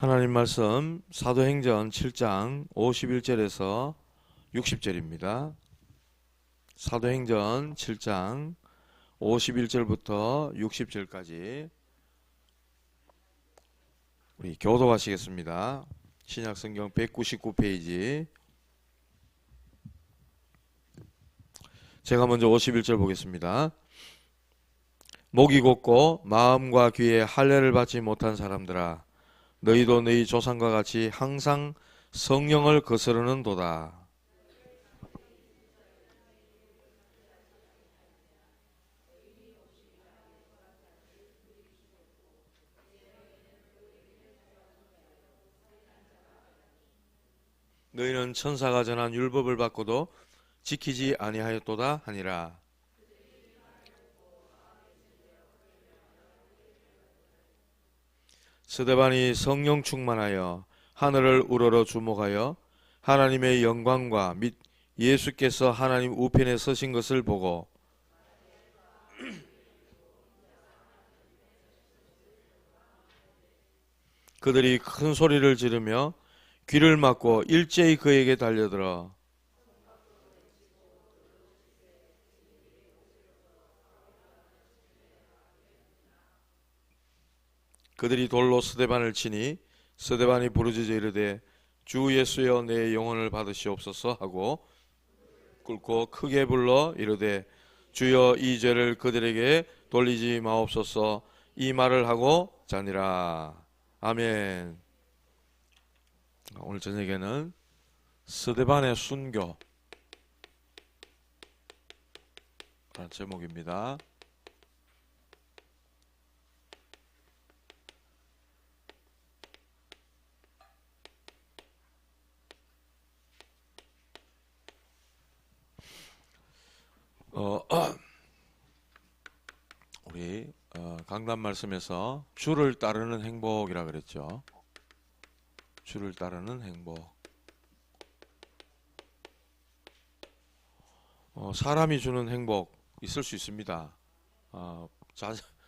하나님 말씀 사도행전 7장 51절에서 60절입니다. 사도행전 7장 51절부터 60절까지 우리 교독하시겠습니다. 신약성경 199페이지. 제가 먼저 51절 보겠습니다. 목이 곧고 마음과 귀에 할례를 받지 못한 사람들아, 너희도 너희 조상과 같이 항상 성령을 거스르는 도다. 너희는 천사가 전한 율법을 받고도 지키지 아니하였도다 하니라. 스데반이 성령 충만하여 하늘을 우러러 주목하여 하나님의 영광과 및 예수께서 하나님 우편에 서신 것을 보고 그들이 큰 소리를 지르며 귀를 막고 일제히 그에게 달려들어 그들이 돌로 스데반을 치니 스데반이 부르짖어 이르되 주 예수여 내 영혼을 받으시옵소서 하고 꿇고 크게 불러 이르되 주여 이 죄를 그들에게 돌리지 마옵소서 이 말을 하고 자니라. 아멘. 오늘 저녁에는 스데반의 순교 라는 제목입니다. 우리 강단 말씀에서 주를 따르는 행복이라 그랬죠. 주를 따르는 행복. 사람이 주는 행복 있을 수 있습니다.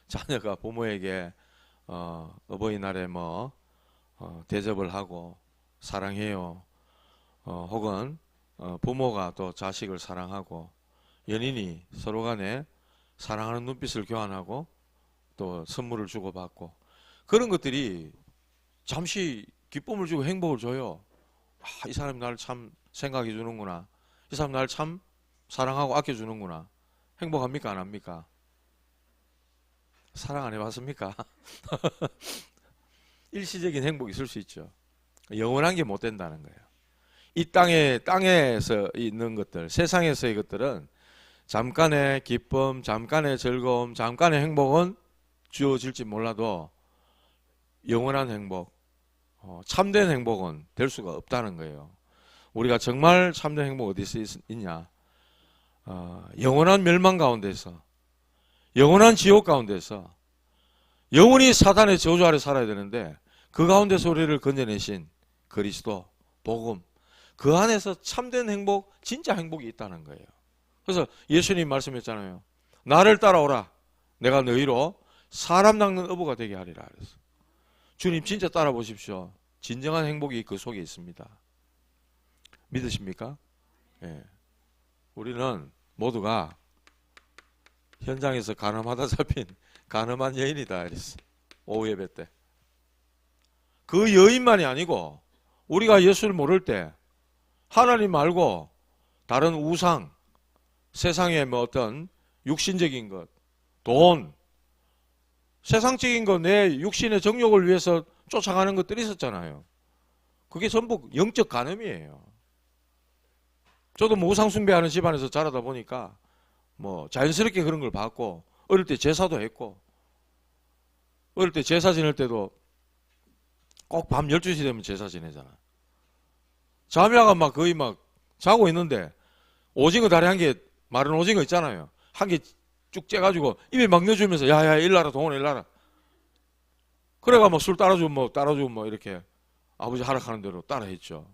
자녀가 부모에게 어버이날에 대접을 하고 사랑해요. 혹은 부모가 또 자식을 사랑하고 연인이 서로 간에 사랑하는 눈빛을 교환하고 또 선물을 주고받고 그런 것들이 잠시 기쁨을 주고 행복을 줘요. 이 사람이 나를 참 생각해 주는구나. 이 사람이 나를 참 사랑하고 아껴주는구나. 행복합니까? 안 합니까? 사랑 안 해봤습니까? 일시적인 행복이 있을 수 있죠. 영원한 게 못 된다는 거예요. 이 땅에서 있는 것들, 세상에서의 것들은 잠깐의 기쁨, 잠깐의 즐거움, 잠깐의 행복은 주어질지 몰라도 영원한 행복, 참된 행복은 될 수가 없다는 거예요. 우리가 정말 참된 행복 어디서 있냐? 영원한 멸망 가운데서, 영원한 지옥 가운데서 영원히 사단의 저주 아래 살아야 되는데 그 가운데서 우리를 건져내신 그리스도, 복음, 그 안에서 참된 행복, 진짜 행복이 있다는 거예요. 그래서 예수님 말씀했잖아요. 나를 따라오라. 내가 너희로 사람 낚는 어부가 되게 하리라. 그래서 주님 진짜 따라보십시오. 진정한 행복이 그 속에 있습니다. 믿으십니까? 예. 우리는 모두가 현장에서 간음하다 잡힌 간음한 여인이다. 그랬어. 오후 예배 때. 그 여인만이 아니고 우리가 예수를 모를 때 하나님 말고 다른 우상, 세상의 어떤 육신적인 것, 돈, 세상적인 것, 내 육신의 정욕을 위해서 쫓아가는 것들이 있었잖아요. 그게 전부 영적 간음이에요. 저도 우상 숭배하는 집안에서 자라다 보니까 자연스럽게 그런 걸 봤고, 어릴 때 제사도 했고, 어릴 때 제사 지낼 때도 꼭 밤 12시 되면 제사 지내잖아. 자매가 거의 자고 있는데 오징어 다리 한 개, 마른 오징어 있잖아요. 한 개 쭉 째가지고 입에 막 넣어주면서 야야 일나라 동원아 일나라. 그래가 술 따라주면 이렇게 아버지 하락하는 대로 따라했죠.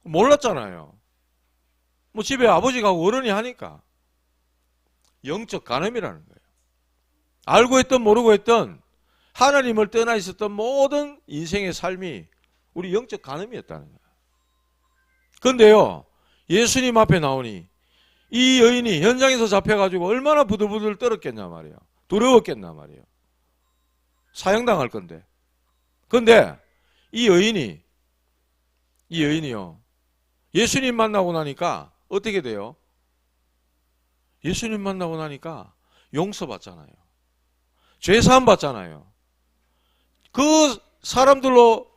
몰랐잖아요. 집에 아버지가 어른이 하니까. 영적 간음이라는 거예요. 알고 있든 모르고 있든 하나님을 떠나 있었던 모든 인생의 삶이 우리 영적 간음이었다는 거예요. 그런데요, 예수님 앞에 나오니 이 여인이 현장에서 잡혀가지고 얼마나 부들부들 떨었겠냐 말이에요. 두려웠겠나 말이에요. 사형당할 건데. 그런데 이 여인이요, 예수님 만나고 나니까 어떻게 돼요? 예수님 만나고 나니까 용서받잖아요. 죄사함 받잖아요. 그 사람들로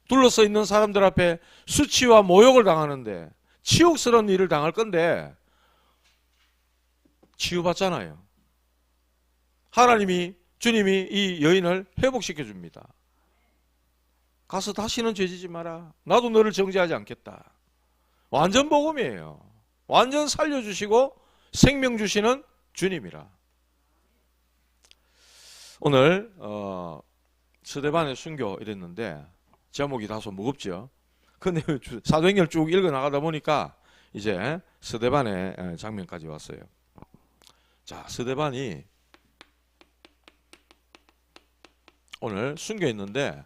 둘러서 있는 사람들 앞에 수치와 모욕을 당하는데, 치욕스러운 일을 당할 건데 치유받잖아요. 주님이 이 여인을 회복시켜 줍니다. 가서 다시는 죄지지 마라. 나도 너를 정죄하지 않겠다. 완전 복음이에요. 완전 살려주시고 생명 주시는 주님이라. 오늘 스데반의 순교 이랬는데 제목이 다소 무겁죠. 근데 사도행전 쭉 읽어 나가다 보니까 이제 스데반의 장면까지 왔어요. 자, 스데반이 오늘 순교했는데,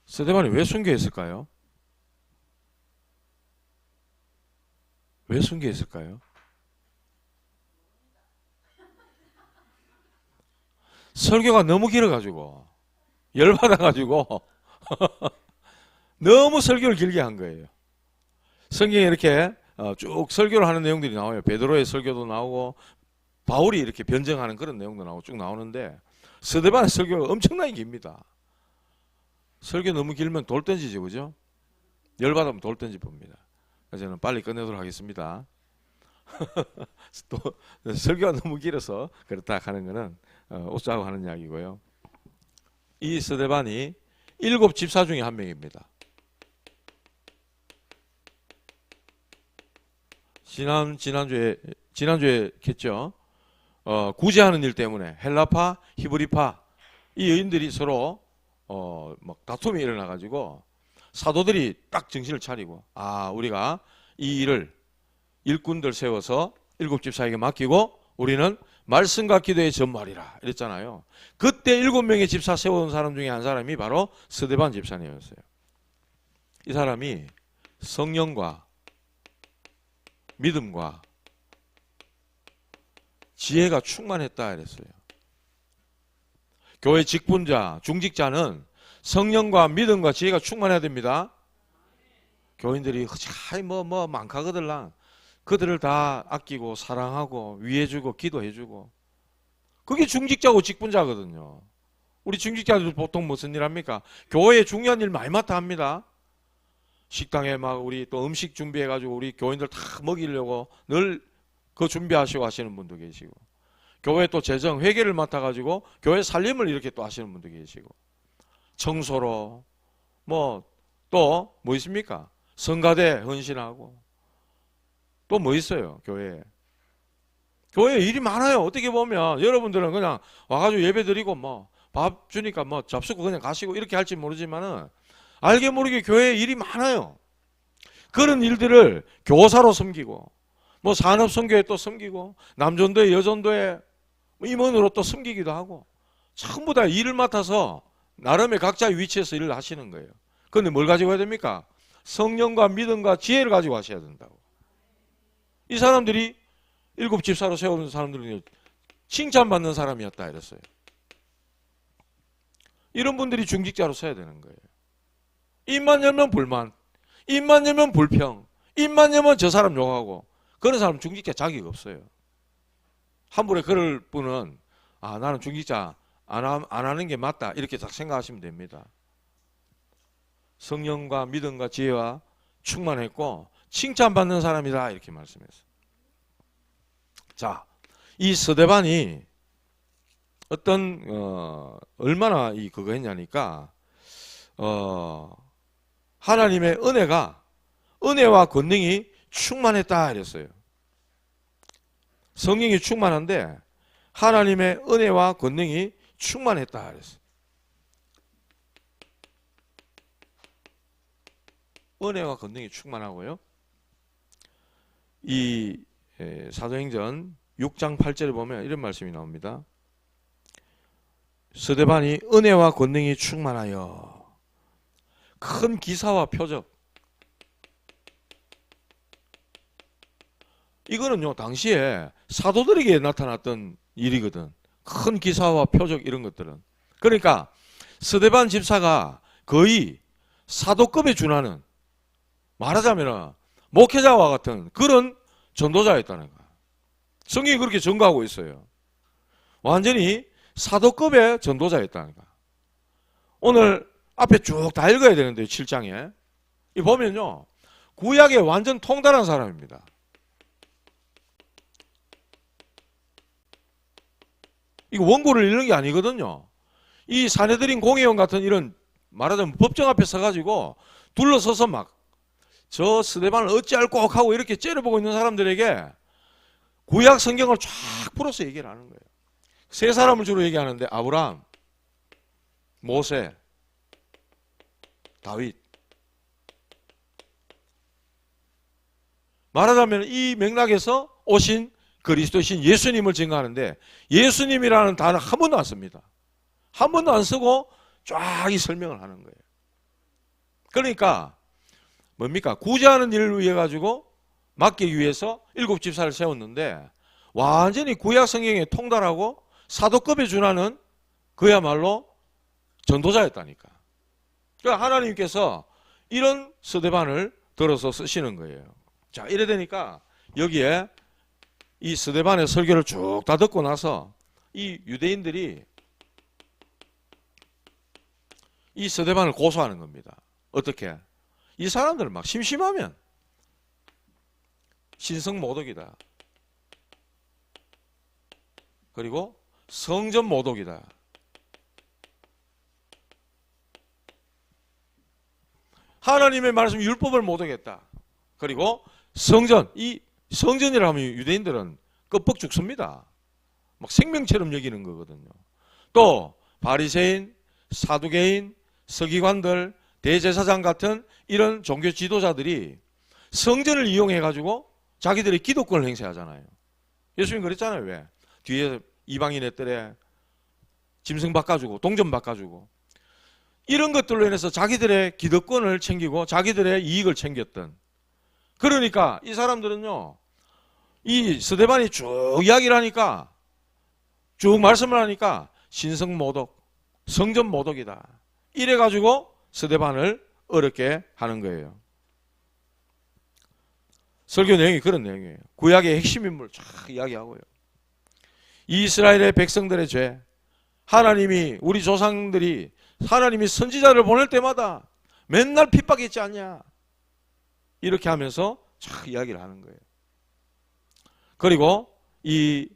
스데반이 왜 순교했을까요? 왜 순교했을까요? 설교가 너무 길어가지고 열받아가지고 너무 설교를 길게 한 거예요. 성경에 이렇게 쭉 설교를 하는 내용들이 나와요. 베드로의 설교도 나오고 바울이 이렇게 변증하는 그런 내용도 나오고 쭉 나오는데, 스데반의 설교가 엄청나게 깁니다. 설교 너무 길면 돌 던지죠, 그죠? 열받으면 돌 던지 봅니다. 그래서 저는 빨리 끝내도록 하겠습니다. 또 설교가 너무 길어서 그렇다 하는 거는 웃자고 하는 이야기고요. 이 스데반이 7 집사 중에 한 명입니다. 지난주에 했죠. 구제하는 일 때문에 헬라파, 히브리파 이 여인들이 서로 막 다툼이 일어나가지고 사도들이 딱 정신을 차리고, 우리가 이 일을 일꾼들 세워서 7 집사에게 맡기고 우리는 말씀과 기도의 전말이라 이랬잖아요. 그때 7명의 집사 세워온 사람 중에 한 사람이 바로 스데반 집사님이었어요. 이 사람이 성령과 믿음과 지혜가 충만했다 이랬어요. 교회 직분자, 중직자는 성령과 믿음과 지혜가 충만해야 됩니다. 교인들이 뭐 많카거들랑 그들을 다 아끼고 사랑하고 위해주고 기도해주고, 그게 중직자고 직분자거든요. 우리 중직자들 보통 무슨 일 합니까? 교회에 중요한 일 많이 맡아 합니다. 식당에 막 우리 또 음식 준비해가지고 우리 교인들 다 먹이려고 늘 그 준비하시고 하시는 분도 계시고, 교회 또 재정 회계를 맡아가지고 교회 살림을 이렇게 또 하시는 분도 계시고, 청소로 또 뭐 있습니까? 성가대 헌신하고 또 뭐 있어요? 교회에 일이 많아요. 어떻게 보면 여러분들은 그냥 와가지고 예배 드리고 밥 주니까 잡수고 그냥 가시고 이렇게 할지 모르지만은 알게 모르게 교회에 일이 많아요. 그런 일들을 교사로 섬기고 산업선교에 또 섬기고 남전도에 여전도에 임원으로 또 섬기기도 하고, 전부 다 일을 맡아서 나름의 각자의 위치에서 일을 하시는 거예요. 그런데 뭘 가지고 해야 됩니까? 성령과 믿음과 지혜를 가지고 하셔야 된다고. 이 사람들이 7 집사로 세우는 사람들은 칭찬받는 사람이었다 이랬어요. 이런 분들이 중직자로 서야 되는 거예요. 입만 열면 불만, 입만 열면 불평, 입만 열면 저 사람 욕하고, 그런 사람 중직자 자격이 없어요. 함부로 그럴 분은 나는 중직자 안 하는 게 맞다 이렇게 딱 생각하시면 됩니다. 성령과 믿음과 지혜와 충만했고 칭찬받는 사람이다 이렇게 말씀했어요. 자, 이 스데반이 얼마나 그거 했냐니까 하나님의 은혜와 권능이 충만했다 이랬어요. 성령이 충만한데 하나님의 은혜와 권능이 충만했다 그랬어요. 은혜와 권능이 충만하고요. 이 사도행전 6장 8절에 보면 이런 말씀이 나옵니다. 스데반이 은혜와 권능이 충만하여 큰 기사와 표적. 이거는요 당시에 사도들에게 나타났던 일이거든. 큰 기사와 표적 이런 것들은. 그러니까 스데반 집사가 거의 사도급에 준하는, 말하자면 목회자와 같은 그런 전도자였다는 거야. 성경이 그렇게 증거하고 있어요. 완전히 사도급의 전도자였다는 거야. 오늘 앞에 쭉 다 읽어야 되는데 7장에 이 보면요 구약에 완전 통달한 사람입니다. 이거 원고를 읽는 게 아니거든요. 이 사내들인 공회원 같은 이런 말하자면 법정 앞에 서가지고 둘러서서 막 저 스데반을 어찌할 꼭 하고 이렇게 째려보고 있는 사람들에게 구약 성경을 쫙 풀어서 얘기를 하는 거예요. 세 사람을 주로 얘기하는데 아브라함, 모세, 다윗. 말하자면 이 맥락에서 오신 그리스도신 예수님을 증거하는데 예수님이라는 단어 한 번도 안 씁니다. 한 번도 안 쓰고 쫙 이 설명을 하는 거예요. 그러니까 뭡니까? 구제하는 일을 위해 가지고 맡기기 위해서 7 집사를 세웠는데 완전히 구약 성경에 통달하고 사도급에 준하는 그야말로 전도자였다니까. 그러니까 하나님께서 이런 스데반을 들어서 쓰시는 거예요. 자, 이래 되니까 여기에 이 스데반의 설교를 쭉 다 듣고 나서 이 유대인들이 이 스데반을 고소하는 겁니다. 어떻게? 이 사람들은 막 심심하면 신성모독이다. 그리고 성전모독이다. 하나님의 말씀 율법을 모독했다. 그리고 성전, 이 성전이라 하면 유대인들은 껍벅 죽습니다. 막 생명처럼 여기는 거거든요. 또 바리새인, 사두개인, 서기관들, 대제사장 같은 이런 종교 지도자들이 성전을 이용해 가지고 자기들의 기독권을 행사하잖아요. 예수님 그랬잖아요. 왜? 뒤에 이방인의 뜰에 짐승 바꿔주고 동전 바꿔주고 이런 것들로 인해서 자기들의 기득권을 챙기고 자기들의 이익을 챙겼던. 그러니까 이 사람들은요 이 스데반이 쭉 이야기를 하니까 쭉 말씀을 하니까 신성모독, 성전모독이다. 이래가지고 스데반을 어렵게 하는 거예요. 설교 내용이 그런 내용이에요. 구약의 핵심 인물 쫙 이야기하고요. 이스라엘의 백성들의 죄, 하나님이 우리 조상들이 하나님이 선지자를 보낼 때마다 맨날 핍박했지 않냐 이렇게 하면서 쫙 이야기를 하는 거예요. 그리고 이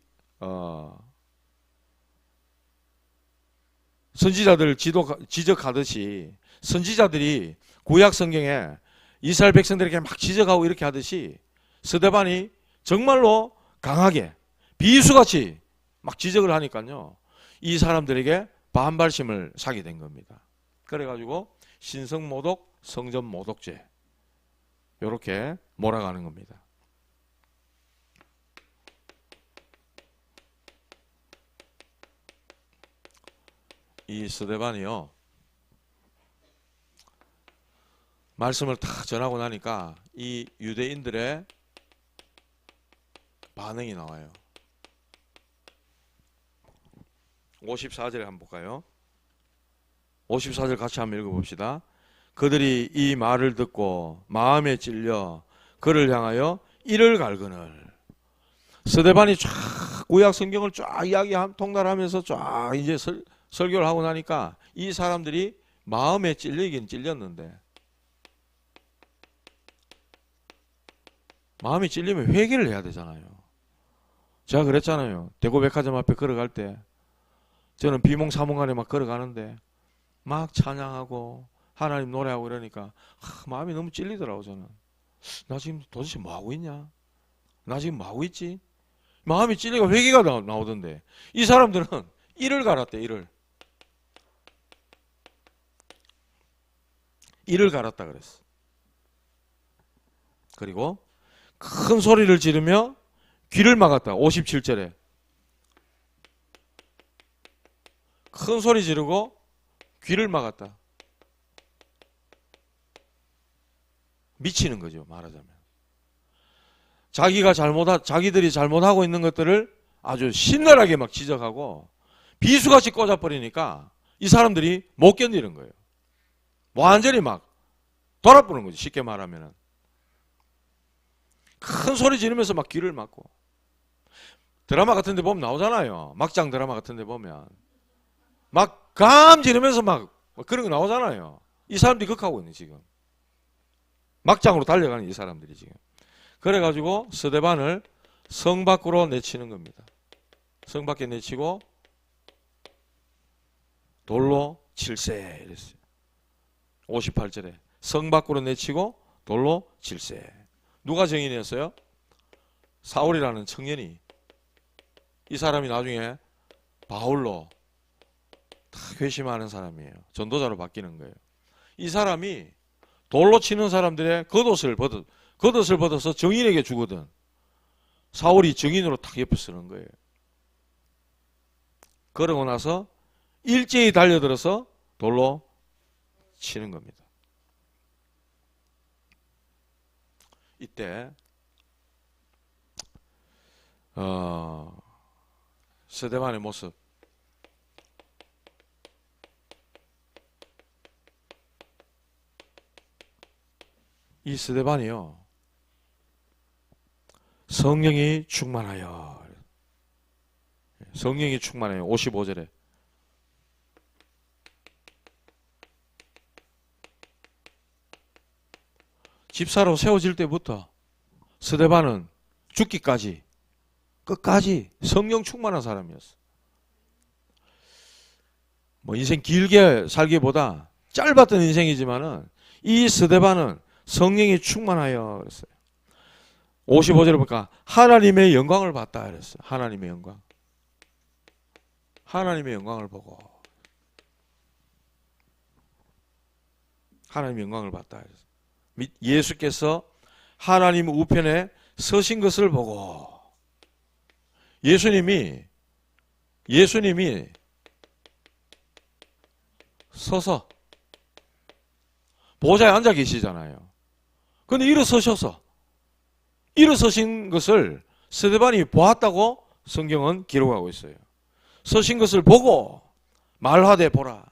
선지자들 지적하듯이 선지자들이 구약 성경에 이스라엘 백성들에게 막 지적하고 이렇게 하듯이 스데반이 정말로 강하게 비수같이 막 지적을 하니까요 이 사람들에게 반발심을 사게 된 겁니다. 그래가지고 신성모독, 성전모독죄 이렇게 몰아가는 겁니다. 이 스데반이요 말씀을 다 전하고 나니까 이 유대인들의 반응이 나와요. 54절에 한번 볼까요? 54절 같이 한번 읽어봅시다. 그들이 이 말을 듣고 마음에 찔려 그를 향하여 이를 갈거늘. 스데반이 쫙 구약 성경을 쫙 이야기 통달하면서 쫙 이제 설교를 하고 나니까 이 사람들이 마음에 찔리긴 찔렸는데 마음이 찔리면 회개를 해야 되잖아요. 제가 그랬잖아요. 대구백화점 앞에 걸어갈 때 저는 비몽사몽간에 막 걸어가는데 막 찬양하고 하나님 노래하고 이러니까 마음이 너무 찔리더라고. 저는 나 지금 도대체 뭐하고 있냐, 나 지금 뭐하고 있지, 마음이 찔리고 회개가 나오던데 이 사람들은 이를 갈았대. 이를 갈았다 그랬어. 그리고 큰 소리를 지르며 귀를 막았다. 57절에 큰 소리 지르고 귀를 막았다. 미치는 거죠, 말하자면. 자기들이 잘못하고 있는 것들을 아주 신랄하게 막 지적하고 비수같이 꽂아버리니까 이 사람들이 못 견디는 거예요. 완전히 막 돌아보는 거죠, 쉽게 말하면. 큰 소리 지르면서 막 귀를 막고. 드라마 같은 데 보면 나오잖아요. 막장 드라마 같은 데 보면 막 감 지르면서 막 그런 거 나오잖아요. 이 사람들이 극하고 있는 지금. 막장으로 달려가는 이 사람들이 지금. 그래가지고 스데반을 성 밖으로 내치는 겁니다. 성 밖에 내치고 돌로 칠세 이랬어요. 58절에 성 밖으로 내치고 돌로 칠세. 누가 증인이었어요? 사울이라는 청년이. 이 사람이 나중에 바울로 다 회심하는 사람이에요. 전도자로 바뀌는 거예요. 이 사람이 돌로 치는 사람들의 겉옷을 벗어서 증인에게 주거든. 사울이 증인으로 탁 옆에 서는 거예요. 그러고 나서 일제히 달려들어서 돌로 치는 겁니다. 이때 스데반의 모습, 이 스데반이요, 성령이 충만하여. 성령이 충만해요. 55절에. 집사로 세워질 때부터 스데반은 죽기까지 끝까지 성령 충만한 사람이었어. 뭐 인생 길게 살기보다 짧았던 인생이지만은 이 스데반은 성령이 충만하여 그랬어요. 55절에 보니까 하나님의 영광을 봤다 그랬어요. 하나님의 영광. 하나님의 영광을 보고 하나님의 영광을 봤다 그랬어요. 예수께서 하나님 우편에 서신 것을 보고 예수님이 서서 보좌에 앉아 계시잖아요. 그런데 일어서신 것을 스데반이 보았다고 성경은 기록하고 있어요. 서신 것을 보고 말하되 보라.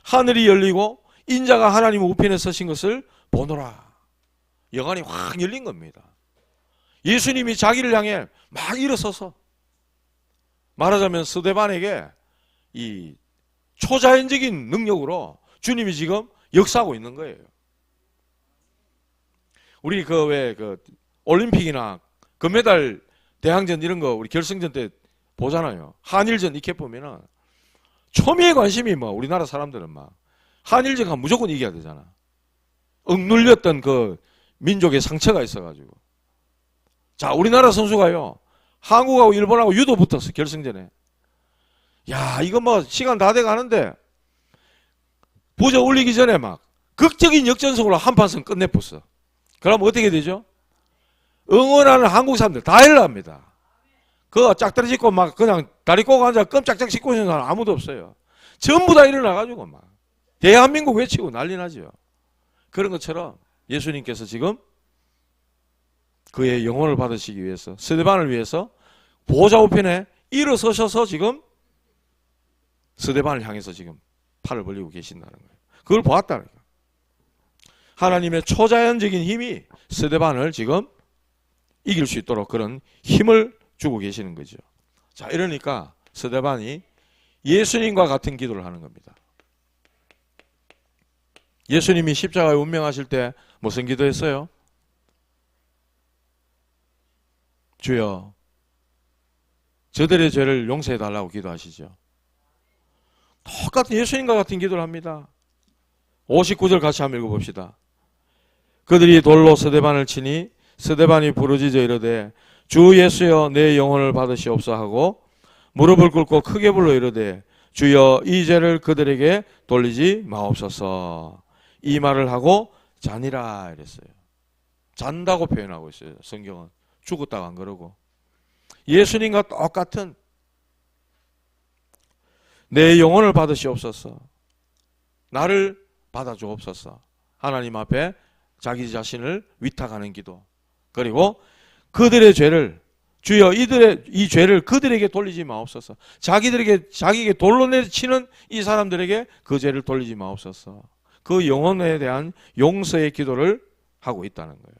하늘이 열리고 인자가 하나님 우편에 서신 것을 보노라. 영안이 확 열린 겁니다. 예수님이 자기를 향해 막 일어서서, 말하자면 스데반에게 이 초자연적인 능력으로 주님이 지금 역사하고 있는 거예요. 우리 올림픽이나 금메달 대항전 이런 거 우리 결승전 때 보잖아요. 한일전 이렇게 보면은 초미의 관심이 우리나라 사람들은 한일전 하면 무조건 이겨야 되잖아. 억눌렸던 그 민족의 상처가 있어가지고. 자, 우리나라 선수가요, 한국하고 일본하고 유도 붙었어, 결승전에. 야, 이거 시간 다 돼 가는데 부저 올리기 전에 극적인 역전승으로 한판승 끝내봤어. 그럼 어떻게 되죠? 응원하는 한국 사람들 다 일어납니다. 그거 짝다리 짚고 그냥 다리 꼬고 앉아 끔짝짝 짚고 있는 사람 아무도 없어요. 전부 다 일어나가지고 대한민국 외치고 난리 나죠. 그런 것처럼 예수님께서 지금 그의 영혼을 받으시기 위해서, 스데반을 위해서 보좌 우편에 일어서셔서 지금 스데반을 향해서 지금 팔을 벌리고 계신다는 거예요. 그걸 보았다는 거예요. 하나님의 초자연적인 힘이 스데반을 지금 이길 수 있도록 그런 힘을 주고 계시는 거죠. 자, 이러니까 스데반이 예수님과 같은 기도를 하는 겁니다. 예수님이 십자가에 운명하실 때 무슨 기도했어요? 주여, 저들의 죄를 용서해 달라고 기도하시죠. 똑같은 예수님과 같은 기도를 합니다. 59절 같이 한번 읽어봅시다. 그들이 돌로 스데반을 치니 스데반이 부르짖어 이르되 주 예수여 내 영혼을 받으시옵소 하고 무릎을 꿇고 크게 불러 이르되 주여 이 죄를 그들에게 돌리지 마옵소서. 이 말을 하고 자니라 이랬어요. 잔다고 표현하고 있어요. 성경은 죽었다고 안 그러고. 예수님과 똑같은 내 영혼을 받으시옵소서. 나를 받아주옵소서. 하나님 앞에 자기 자신을 위탁하는 기도. 그리고 그들의 죄를, 주여 이 죄를 그들에게 돌리지 마옵소서. 자기에게 돌로 내치는 이 사람들에게 그 죄를 돌리지 마옵소서. 그 영혼에 대한 용서의 기도를 하고 있다는 거예요.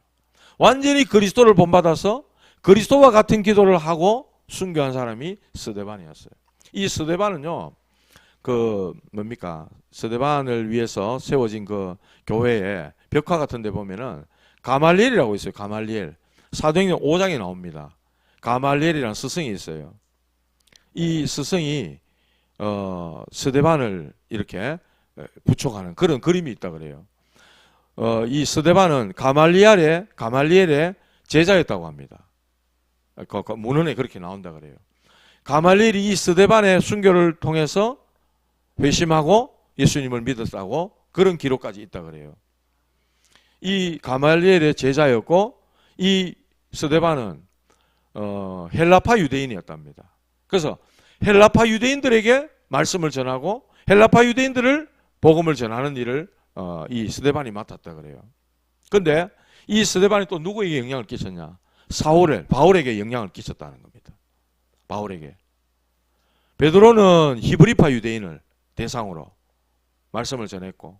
완전히 그리스도를 본받아서 그리스도와 같은 기도를 하고 순교한 사람이 스데반이었어요. 이 스데반은요, 스데반을 위해서 세워진 그 교회에 벽화 같은 데 보면은 가말리엘이라고 있어요. 가말리엘. 사도행전 5장에 나옵니다. 가말리엘이라는 스승이 있어요. 이 스승이 스데반을 이렇게 부촉하는 그런 그림이 있다 그래요. 이 스데반은 가말리엘의 제자였다고 합니다. 문헌에 그렇게 나온다 그래요. 가말리엘이 이 스데반의 순교를 통해서 회심하고 예수님을 믿었다고 그런 기록까지 있다 그래요. 이 가말리엘의 제자였고 이 스데반은 헬라파 유대인이었답니다. 그래서 헬라파 유대인들에게 말씀을 전하고 헬라파 유대인들을 복음을 전하는 일을 이 스데반이 맡았다 그래요. 근데 이 스데반이 또 누구에게 영향을 끼쳤냐? 바울에게 영향을 끼쳤다는 겁니다. 바울에게. 베드로는 히브리파 유대인을 대상으로 말씀을 전했고,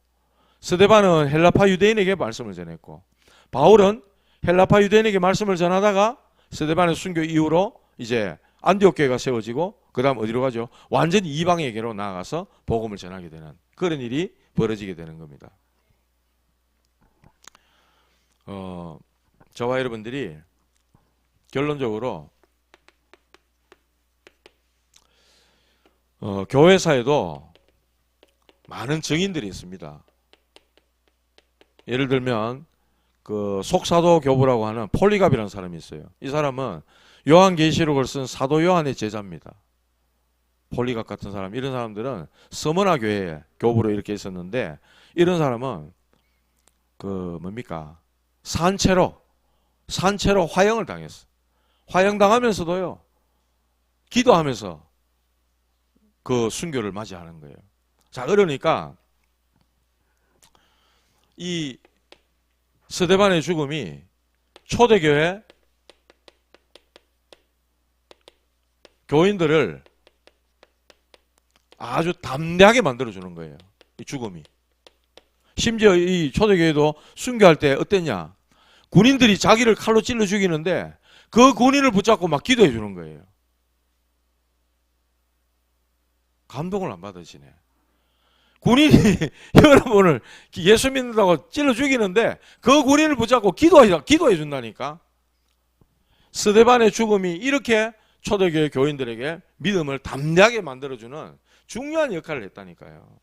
스데반은 헬라파 유대인에게 말씀을 전했고, 바울은 헬라파 유대인에게 말씀을 전하다가 스데반의 순교 이후로 이제 안디옥 교회가 세워지고 그 다음 어디로 가죠? 완전히 이방에게로 나아가서 복음을 전하게 되는 그런 일이 벌어지게 되는 겁니다. 저와 여러분들이 결론적으로 교회사에도 많은 증인들이 있습니다. 예를 들면 그 속사도 교부라고 하는 폴리갑이라는 사람이 있어요. 이 사람은 요한계시록을 쓴 사도 요한의 제자입니다. 폴리갑 같은 사람, 이런 사람들은 서머나 교회에 교부로 이렇게 있었는데, 이런 사람은 산채로 화형을 당했어. 화형당하면서도요, 기도하면서 그 순교를 맞이하는 거예요. 자, 그러니까 이 스데반의 죽음이 초대교회 교인들을 아주 담대하게 만들어주는 거예요. 이 죽음이. 심지어 이 초대교회도 순교할 때 어땠냐? 군인들이 자기를 칼로 찔러 죽이는데 그 군인을 붙잡고 막 기도해 주는 거예요. 감동을 안 받으시네. 군인이 여러분을 예수 믿는다고 찔러 죽이는데 그 군인을 붙잡고 기도해 준다니까. 스데반의 죽음이 이렇게 초대교회 교인들에게 믿음을 담대하게 만들어주는 중요한 역할을 했다니까요.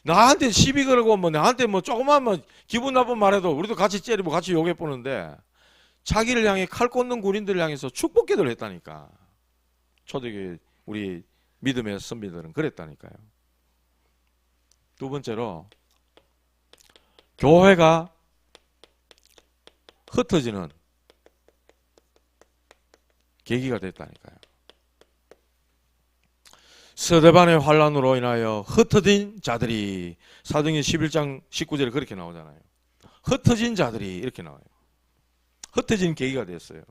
나한테 시비 걸고 나한테 조그만 기분 나쁜 말해도 우리도 같이 째리고 같이 욕해 보는데 자기를 향해 칼 꽂는 군인들을 향해서 축복 기도를 했다니까. 초대교회 우리 믿음의 선비들은 그랬다니까요. 두 번째로 교회가 흩어지는 계기가 됐다니까요. 스데반의 환란으로 인하여 흩어진 자들이, 사도행전 11장 19절에 그렇게 나오잖아요. 흩어진 자들이 이렇게 나와요. 흩어진 계기가 됐어요.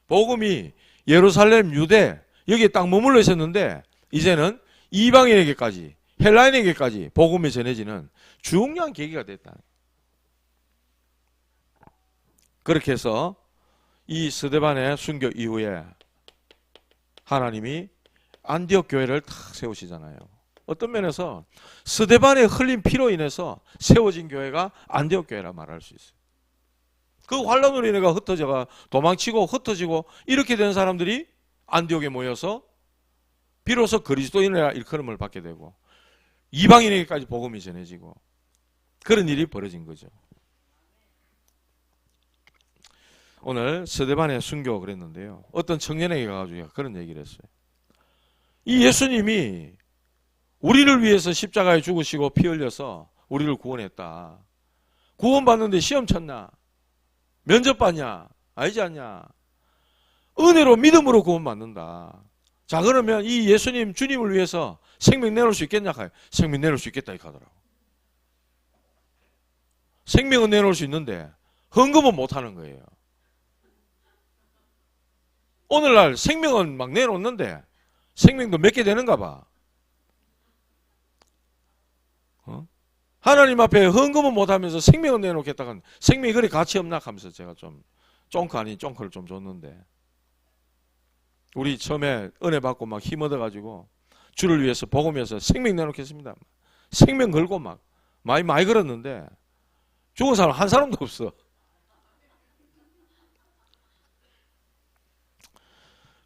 복음이 예루살렘, 유대 여기에 딱 머물러 있었는데 이제는 이방인에게까지, 헬라인에게까지 복음이 전해지는 중요한 계기가 됐다. 그렇게 해서 이 스데반의 순교 이후에 하나님이 안디옥 교회를 탁 세우시잖아요. 어떤 면에서 스데반의 흘린 피로 인해서 세워진 교회가 안디옥 교회라 말할 수 있어요. 그 환란으로 인해 흩어져가 도망치고 흩어지고 이렇게 된 사람들이 안디옥에 모여서 비로소 그리스도인이라 일컬음을 받게 되고 이방인에게까지 복음이 전해지고 그런 일이 벌어진 거죠. 오늘 스데반의 순교 그랬는데요. 어떤 청년에게 가가지고 그런 얘기를 했어요. 이 예수님이 우리를 위해서 십자가에 죽으시고 피 흘려서 우리를 구원했다. 구원받는데 시험 쳤나? 면접 봤냐? 알지 않냐? 은혜로 믿음으로 구원받는다. 자, 그러면 이 예수님 주님을 위해서 생명 내놓을 수 있겠냐? 생명 내놓을 수 있겠다 이렇게 하더라고. 생명은 내놓을 수 있는데 헌금은 못 하는 거예요. 오늘날 생명은 막 내놓는데 생명도 몇 개 되는가 봐. 하나님 앞에 헌금은 못하면서 생명은 내놓겠다가 생명이 그리 가치 없나 하면서 제가 좀 쫑크 아닌 쫑크를 좀 줬는데, 우리 처음에 은혜 받고 막 힘 얻어가지고 주를 위해서 복음에서 생명 내놓겠습니다. 생명 걸고 막 많이 걸었는데 죽은 사람 한 사람도 없어.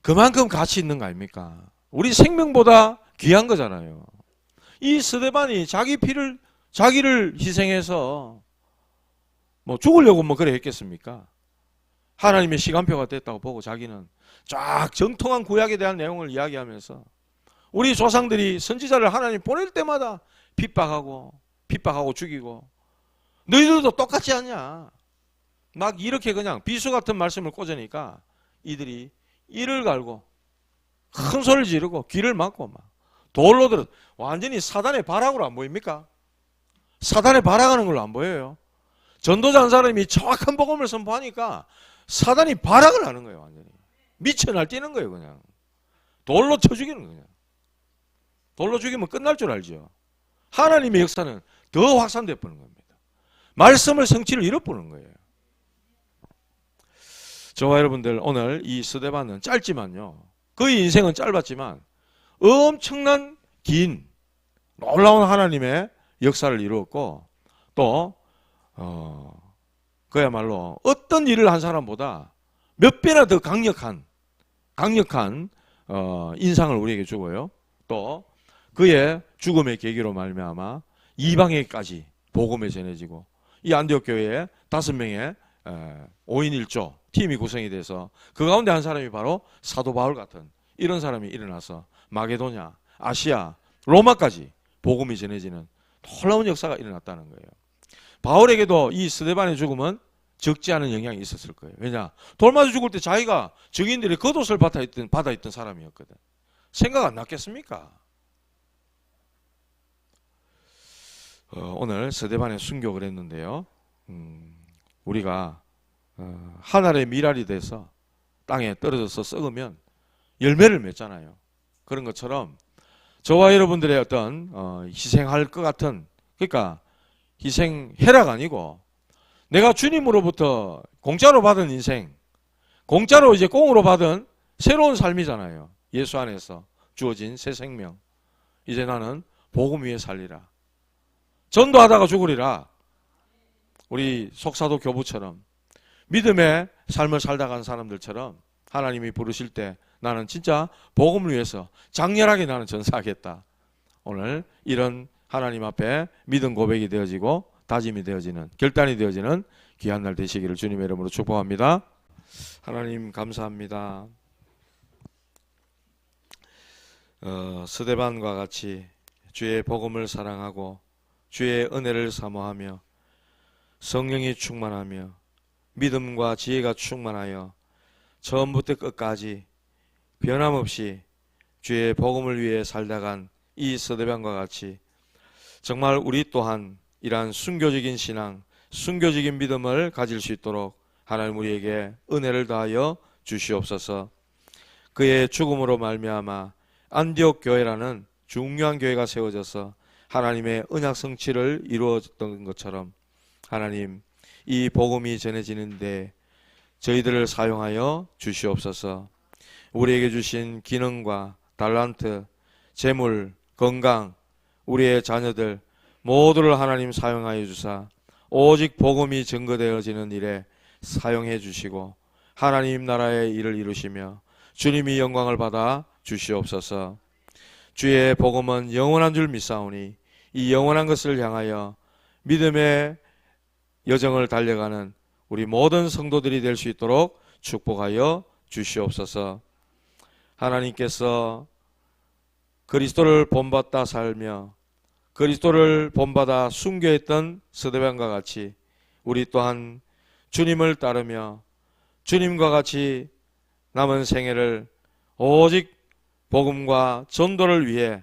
그만큼 가치 있는 거 아닙니까? 우리 생명보다 귀한 거잖아요. 이 스데반이 자기를 희생해서 뭐 죽으려고 뭐 그래 했겠습니까? 하나님의 시간표가 됐다고 보고 자기는 쫙 정통한 구약에 대한 내용을 이야기하면서 우리 조상들이 선지자를 하나님 보낼 때마다 핍박하고 죽이고, 너희들도 똑같지 않냐? 막 이렇게 그냥 비수 같은 말씀을 꽂으니까 이들이 이를 갈고 큰 소리를 지르고 귀를 막고 막 돌로 들어, 완전히 사단의 발악으로 안 보입니까? 사단의 발악하는 걸로 안 보여요. 전도자 한 사람이 정확한 복음을 선포하니까 사단이 발악을 하는 거예요. 완전히 미쳐 날뛰는 거예요. 그냥 돌로 쳐 죽이는 거예요. 그냥 돌로 죽이면 끝날 줄 알죠. 하나님의 역사는 더 확산되어 버는 겁니다. 말씀을 성취를 잃어버리는 거예요. 저와 여러분들, 오늘 이 스데반은 짧지만요, 그의 인생은 짧았지만 엄청난 긴 놀라운 하나님의 역사를 이루었고, 또 그야말로 어떤 일을 한 사람보다 몇 배나 더 강력한 인상을 우리에게 주고요. 또 그의 죽음의 계기로 말미암아 이방에까지 복음이 전해지고, 이 안디옥 교회에 5명의 5인 1조 팀이 구성이 돼서 그 가운데 한 사람이 바로 사도 바울 같은 이런 사람이 일어나서 마게도냐, 아시아, 로마까지 복음이 전해지는 놀라운 역사가 일어났다는 거예요. 바울에게도 이 스데반의 죽음은 적지 않은 영향이 있었을 거예요. 왜냐? 돌 맞아 죽을 때 자기가 증인들의 겉옷을 받아 있던 사람이었거든. 생각 안 났겠습니까? 오늘 스데반의 순교를 했는데요. 우리가 하늘의 미랄이 돼서 땅에 떨어져서 썩으면 열매를 맺잖아요. 그런 것처럼 저와 여러분들의 어떤 희생할 것 같은, 그러니까 희생해라가 아니고 내가 주님으로부터 공짜로 받은 인생, 공짜로 이제 꽁으로 받은 새로운 삶이잖아요. 예수 안에서 주어진 새 생명. 이제 나는 복음 위에 살리라. 전도하다가 죽으리라. 우리 속사도 교부처럼 믿음의 삶을 살다 간 사람들처럼 하나님이 부르실 때 나는 진짜 복음을 위해서 장렬하게 나는 전사하겠다. 오늘 이런 하나님 앞에 믿음 고백이 되어지고 다짐이 되어지는, 결단이 되어지는 귀한 날 되시기를 주님의 이름으로 축복합니다. 하나님 감사합니다. 스데반과 같이 주의 복음을 사랑하고 주의 은혜를 사모하며 성령이 충만하며 믿음과 지혜가 충만하여 처음부터 끝까지 변함없이 주의 복음을 위해 살다간 이 스데반과 같이 정말 우리 또한 이러한 순교적인 신앙, 순교적인 믿음을 가질 수 있도록 하나님 우리에게 은혜를 다하여 주시옵소서. 그의 죽음으로 말미암아 안디옥 교회라는 중요한 교회가 세워져서 하나님의 언약 성취를 이루어졌던 것처럼 하나님, 이 복음이 전해지는데 저희들을 사용하여 주시옵소서. 우리에게 주신 기능과 달란트, 재물, 건강, 우리의 자녀들 모두를 하나님 사용하여 주사 오직 복음이 증거되어지는 일에 사용해 주시고 하나님 나라의 일을 이루시며 주님이 영광을 받아 주시옵소서. 주의 복음은 영원한 줄 믿사오니 이 영원한 것을 향하여 믿음의 여정을 달려가는 우리 모든 성도들이 될 수 있도록 축복하여 주시옵소서. 하나님께서 그리스도를 본받다 살며 그리스도를 본받아 순교했던 스데반과 같이 우리 또한 주님을 따르며 주님과 같이 남은 생애를 오직 복음과 전도를 위해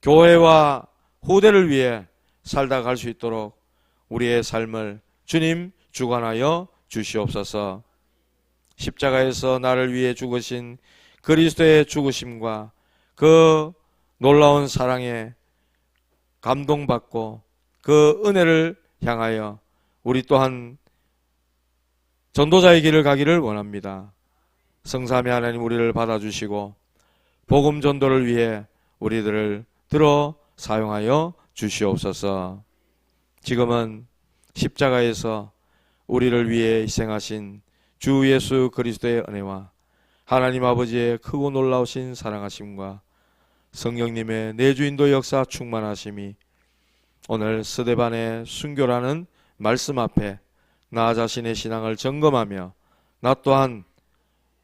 교회와 후대를 위해 살다 갈 수 있도록 우리의 삶을 주님 주관하여 주시옵소서. 십자가에서 나를 위해 죽으신 그리스도의 죽으심과 그 놀라운 사랑에 감동받고 그 은혜를 향하여 우리 또한 전도자의 길을 가기를 원합니다. 성삼위 하나님 우리를 받아주시고 복음 전도를 위해 우리들을 들어 사용하여 주시옵소서. 지금은 십자가에서 우리를 위해 희생하신 주 예수 그리스도의 은혜와 하나님 아버지의 크고 놀라우신 사랑하심과 성령님의 내주인도 역사 충만하심이 오늘 스데반의 순교라는 말씀 앞에 나 자신의 신앙을 점검하며 나 또한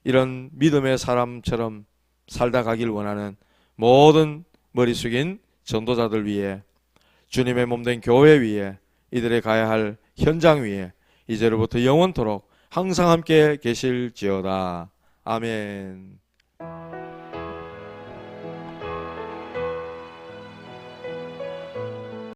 이런 믿음의 사람처럼 살다 가길 원하는 모든 머리 숙인 전도자들 위해 주님의 몸된 교회 위에 이들의 가야 할 현장 위에 이제로부터 영원토록 항상 함께 계실지어다. 아멘.